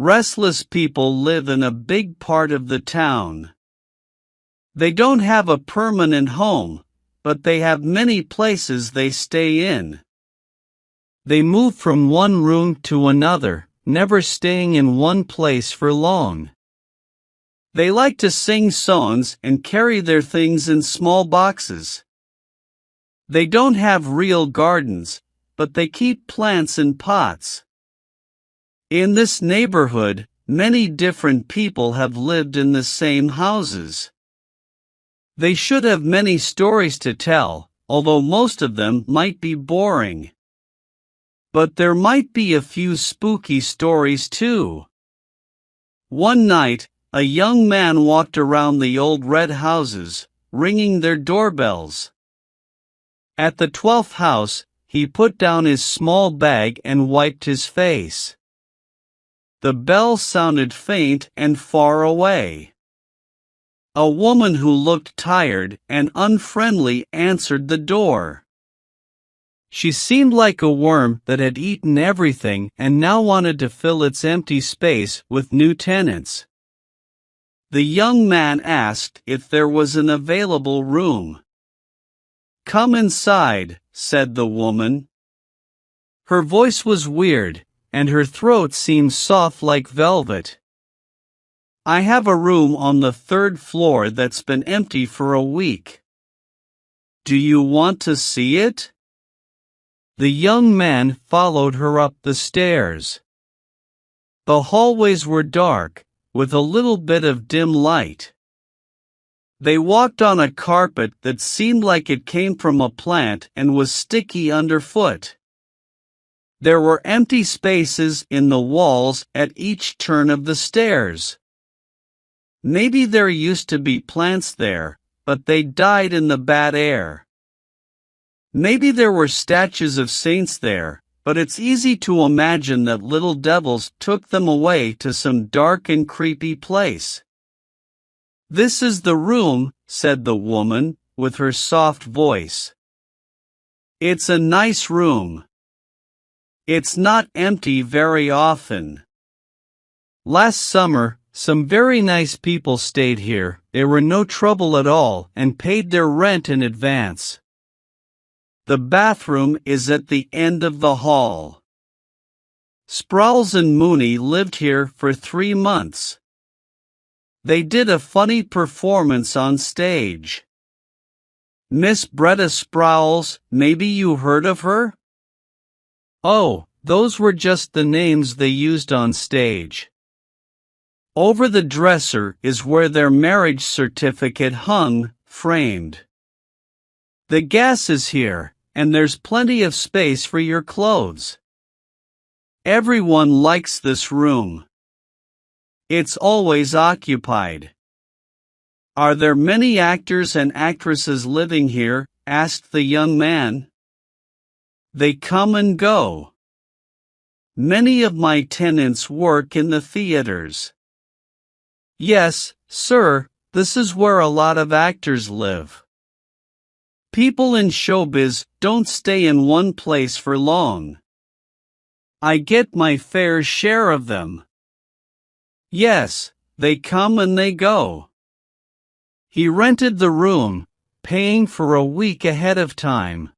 Restless people live in a big part of the town. They don't have a permanent home, but they have many places they stay in. They move from one room to another, never staying in one place for long. They like to sing songs and carry their things in small boxes. They don't have real gardens, but they keep plants in pots. In this neighborhood, many different people have lived in the same houses. They should have many stories to tell, although most of them might be boring. But there might be a few spooky stories too. One night, a young man walked around the old red houses, ringing their doorbells. At the 12th house, he put down his small bag and wiped his face. The bell sounded faint and far away. A woman who looked tired and unfriendly answered the door. She seemed like a worm that had eaten everything and now wanted to fill its empty space with new tenants. The young man asked if there was an available room. "Come inside," said the woman. Her voice was weird, and her throat seemed soft like velvet. "I have a room on the 3rd floor that's been empty for a week. Do you want to see it?" The young man followed her up the stairs. The hallways were dark, with a little bit of dim light. They walked on a carpet that seemed like it came from a plant and was sticky underfoot. There were empty spaces in the walls at each turn of the stairs. Maybe there used to be plants there, but they died in the bad air. Maybe there were statues of saints there, but it's easy to imagine that little devils took them away to some dark and creepy place. "This is the room," said the woman, with her soft voice. "It's a nice room. It's not empty very often. Last summer, some very nice people stayed here. They were no trouble at all and paid their rent in advance. The bathroom is at the end of the hall. Sprouse and Mooney lived here for 3 months. They did a funny performance on stage. Miss Bretta Sprouse, maybe you heard of her?" "Oh, those were just the names they used on stage. Over the dresser is where their marriage certificate hung, framed. The gas is here, and there's plenty of space for your clothes. Everyone likes this room. It's always occupied." "Are there many actors and actresses living here?" asked the young man. "They come and go. Many of my tenants work in the theaters." "Yes, sir, this is where a lot of actors live. People in showbiz don't stay in one place for long. I get my fair share of them." "Yes, they come and they go." He rented the room, paying for a week ahead of time.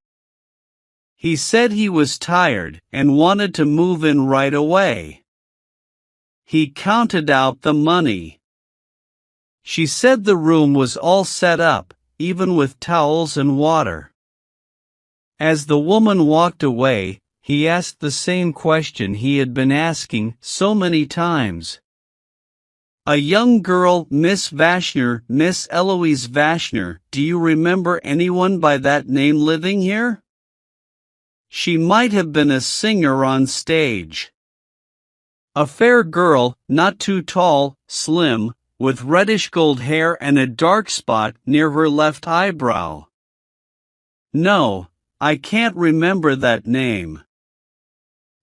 He said he was tired and wanted to move in right away. He counted out the money. She said the room was all set up, even with towels and water. As the woman walked away, he asked the same question he had been asking so many times. "A young girl, Miss Vashner, Miss Eloise Vashner, do you remember anyone by that name living here? She might have been a singer on stage. A fair girl, not too tall, slim, with reddish gold hair and a dark spot near her left eyebrow." "No, I can't remember that name.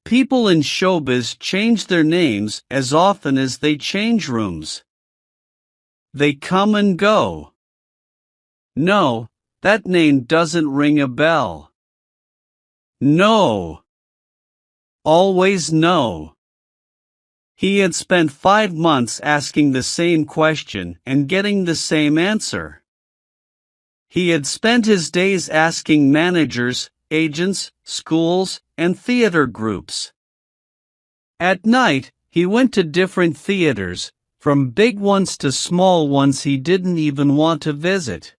People in showbiz change their names as often as they change rooms. They come and go." "No, that name doesn't ring a bell." "No. Always no." He had spent 5 months asking the same question and getting the same answer. He had spent his days asking managers, agents, schools, and theater groups. At night, he went to different theaters, from big ones to small ones he didn't even want to visit.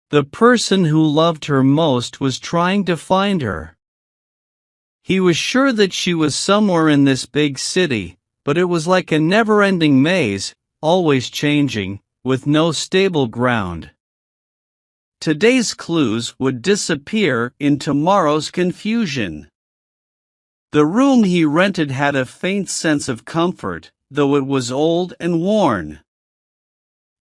The person who loved her most was trying to find her. He was sure that she was somewhere in this big city, but it was like a never-ending maze, always changing, with no stable ground. Today's clues would disappear in tomorrow's confusion. The room he rented had a faint sense of comfort, though it was old and worn.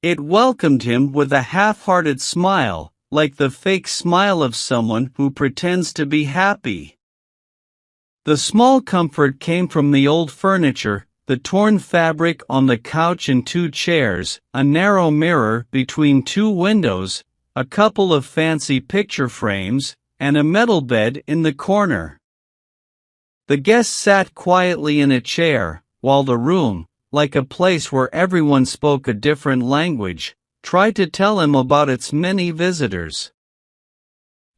It welcomed him with a half-hearted smile, like the fake smile of someone who pretends to be happy. The small comfort came from the old furniture, the torn fabric on the couch and 2 chairs, a narrow mirror between 2 windows, a couple of fancy picture frames, and a metal bed in the corner. The guest sat quietly in a chair, while the room, like a place where everyone spoke a different language, tried to tell him about its many visitors.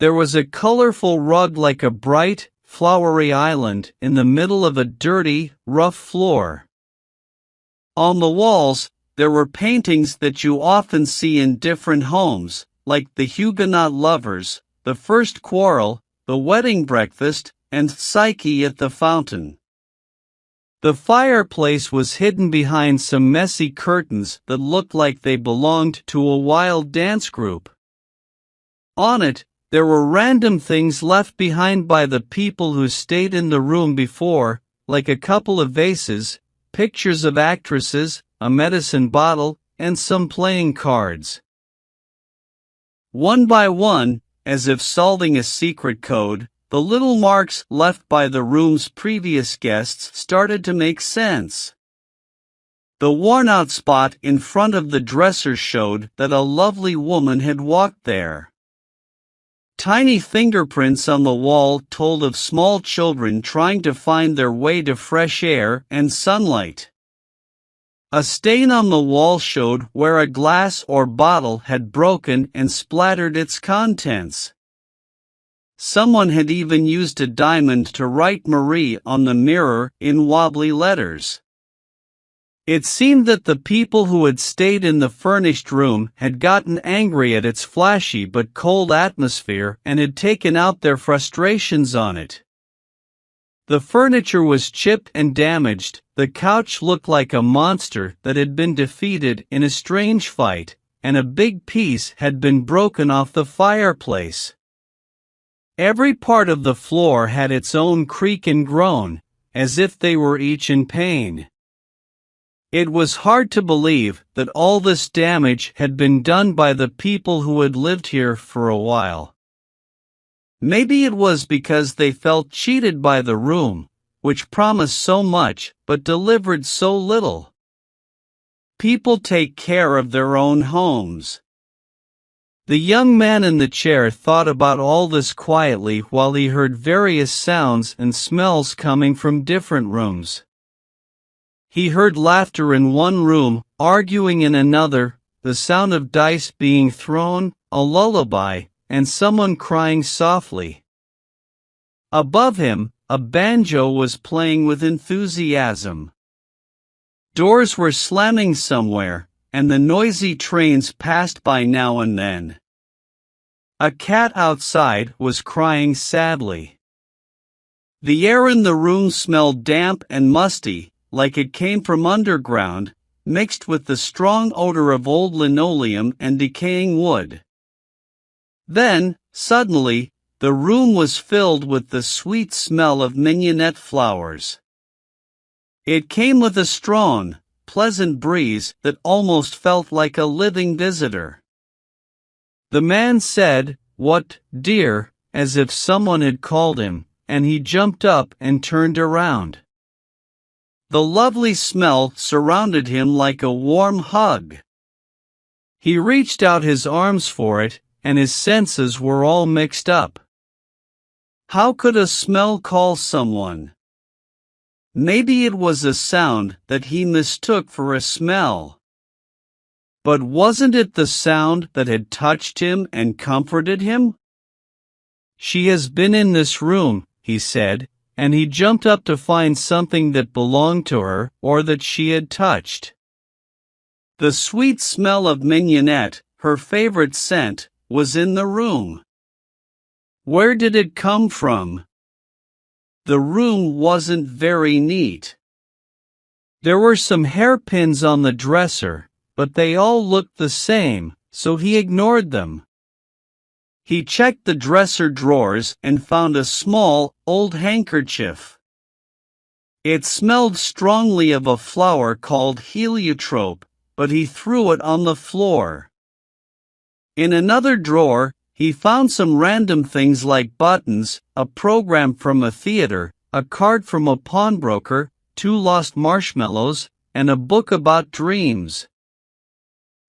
There was a colorful rug like a bright, flowery island in the middle of a dirty, rough floor. On the walls, there were paintings that you often see in different homes, like the Huguenot lovers, the first quarrel, the wedding breakfast, and Psyche at the fountain. The fireplace was hidden behind some messy curtains that looked like they belonged to a wild dance group. On it, there were random things left behind by the people who stayed in the room before, like a couple of vases, pictures of actresses, a medicine bottle, and some playing cards. One by one, as if solving a secret code, the little marks left by the room's previous guests started to make sense. The worn-out spot in front of the dresser showed that a lovely woman had walked there. Tiny fingerprints on the wall told of small children trying to find their way to fresh air and sunlight. A stain on the wall showed where a glass or bottle had broken and splattered its contents. Someone had even used a diamond to write Marie on the mirror in wobbly letters. It seemed that the people who had stayed in the furnished room had gotten angry at its flashy but cold atmosphere and had taken out their frustrations on it. The furniture was chipped and damaged, the couch looked like a monster that had been defeated in a strange fight, and a big piece had been broken off the fireplace. Every part of the floor had its own creak and groan, as if they were each in pain. It was hard to believe that all this damage had been done by the people who had lived here for a while. Maybe it was because they felt cheated by the room, which promised so much but delivered so little. People take care of their own homes. The young man in the chair thought about all this quietly while he heard various sounds and smells coming from different rooms. He heard laughter in one room, arguing in another, the sound of dice being thrown, a lullaby, and someone crying softly. Above him, a banjo was playing with enthusiasm. Doors were slamming somewhere, and the noisy trains passed by now and then. A cat outside was crying sadly. The air in the room smelled damp and musty, like it came from underground, mixed with the strong odor of old linoleum and decaying wood. Then, suddenly, the room was filled with the sweet smell of mignonette flowers. It came with a strong, pleasant breeze that almost felt like a living visitor. The man said, "What, dear," as if someone had called him, and he jumped up and turned around. The lovely smell surrounded him like a warm hug. He reached out his arms for it, and his senses were all mixed up. How could a smell call someone? Maybe it was a sound that he mistook for a smell. But wasn't it the sound that had touched him and comforted him? "She has been in this room," he said, and he jumped up to find something that belonged to her or that she had touched. The sweet smell of mignonette, her favorite scent, was in the room. Where did it come from? The room wasn't very neat. There were some hairpins on the dresser, but they all looked the same, so he ignored them. He checked the dresser drawers and found a small, old handkerchief. It smelled strongly of a flower called heliotrope, but he threw it on the floor. In another drawer, he found some random things like buttons, a program from a theater, a card from a pawnbroker, 2 lost marshmallows, and a book about dreams.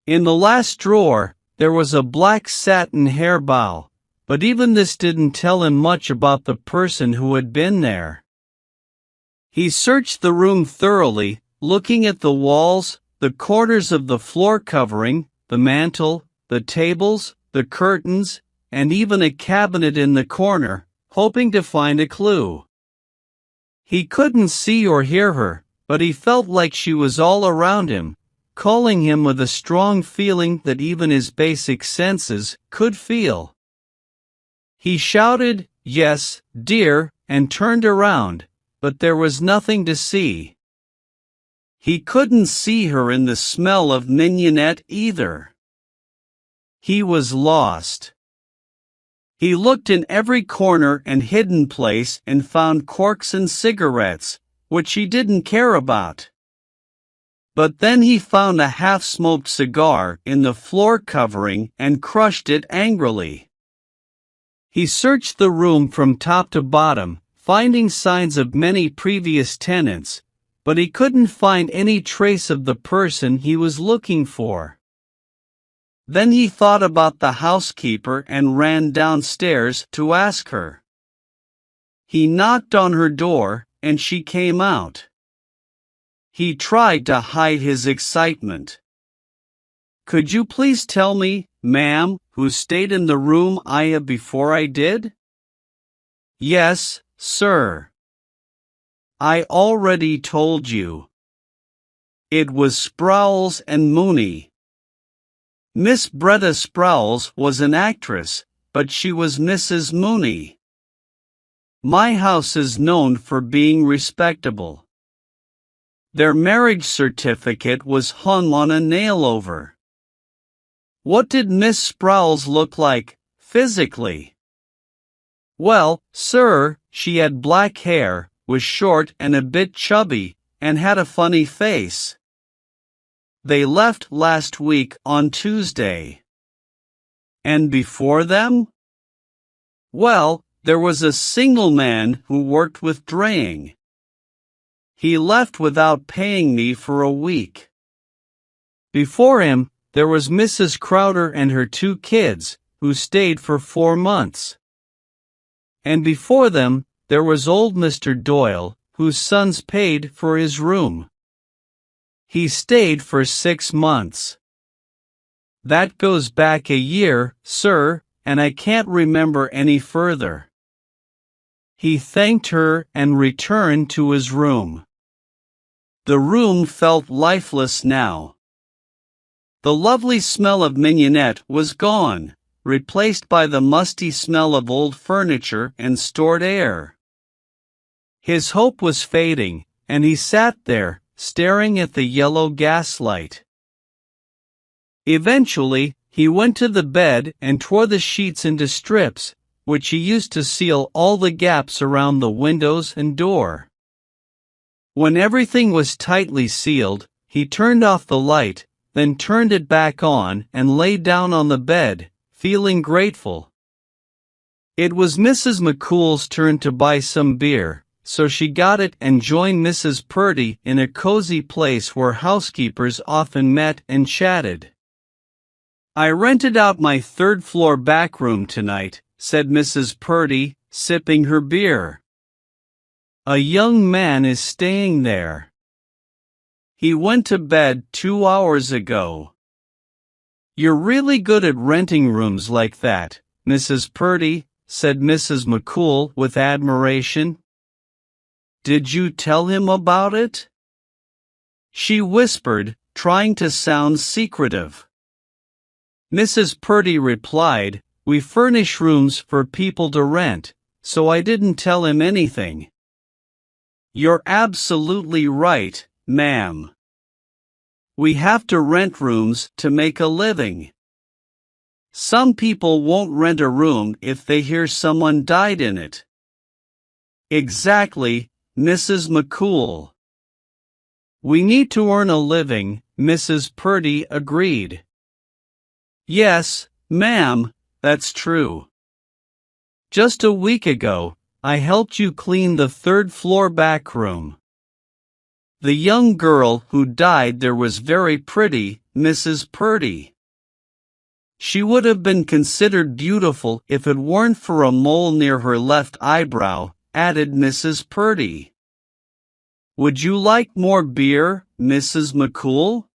In the last drawer, there was a black satin hair bow, but even this didn't tell him much about the person who had been there. He searched the room thoroughly, looking at the walls, the corners of the floor covering, the mantel, the tables, the curtains, and even a cabinet in the corner, hoping to find a clue. He couldn't see or hear her, but he felt like she was all around him, calling him with a strong feeling that even his basic senses could feel. He shouted, "Yes, dear," and turned around, but there was nothing to see. He couldn't see her in the smell of mignonette either. He was lost. He looked in every corner and hidden place and found corks and cigarettes, which he didn't care about. But then he found a half-smoked cigar in the floor covering and crushed it angrily. He searched the room from top to bottom, finding signs of many previous tenants, but he couldn't find any trace of the person he was looking for. Then he thought about the housekeeper and ran downstairs to ask her. He knocked on her door, and she came out. He tried to hide his excitement. "Could you please tell me, ma'am, who stayed in the room before I did?" "Yes, sir. I already told you. It was Sprowls and Mooney. Miss Breda Sprowls was an actress, but she was Mrs. Mooney. My house is known for being respectable. Their marriage certificate was hung on a nail over." "What did Miss Sprowls look like, physically?" "Well, sir, she had black hair, was short and a bit chubby, and had a funny face. They left last week on Tuesday." "And before them?" "Well, there was a single man who worked with draying. He left without paying me for a week. Before him, there was Mrs. Crowder and her 2 kids, who stayed for 4 months. And before them, there was old Mr. Doyle, whose sons paid for his room. He stayed for 6 months. That goes back a year, sir, and I can't remember any further." He thanked her and returned to his room. The room felt lifeless now. The lovely smell of mignonette was gone, replaced by the musty smell of old furniture and stored air. His hope was fading, and he sat there, staring at the yellow gaslight. Eventually, he went to the bed and tore the sheets into strips, which he used to seal all the gaps around the windows and door. When everything was tightly sealed, he turned off the light, then turned it back on and lay down on the bed, feeling grateful. It was Mrs. McCool's turn to buy some beer, so she got it and joined Mrs. Purdy in a cozy place where housekeepers often met and chatted. "I rented out my 3rd-floor back room tonight," said Mrs. Purdy, sipping her beer. A young man is staying there. He went to bed 2 hours ago. You're really good at renting rooms like that, Mrs. Purdy, said Mrs. McCool with admiration. Did you tell him about it? She whispered, trying to sound secretive. Mrs. Purdy replied, We furnish rooms for people to rent, so I didn't tell him anything. You're absolutely right, ma'am. We have to rent rooms to make a living. Some people won't rent a room if they hear someone died in it. Exactly, Mrs. McCool. We need to earn a living, Mrs. Purdy agreed. Yes, ma'am, that's true. Just a week ago, I helped you clean the third-floor back room. The young girl who died there was very pretty, Mrs. Purdy. She would have been considered beautiful if it weren't for a mole near her left eyebrow, added Mrs. Purdy. Would you like more beer, Mrs. McCool?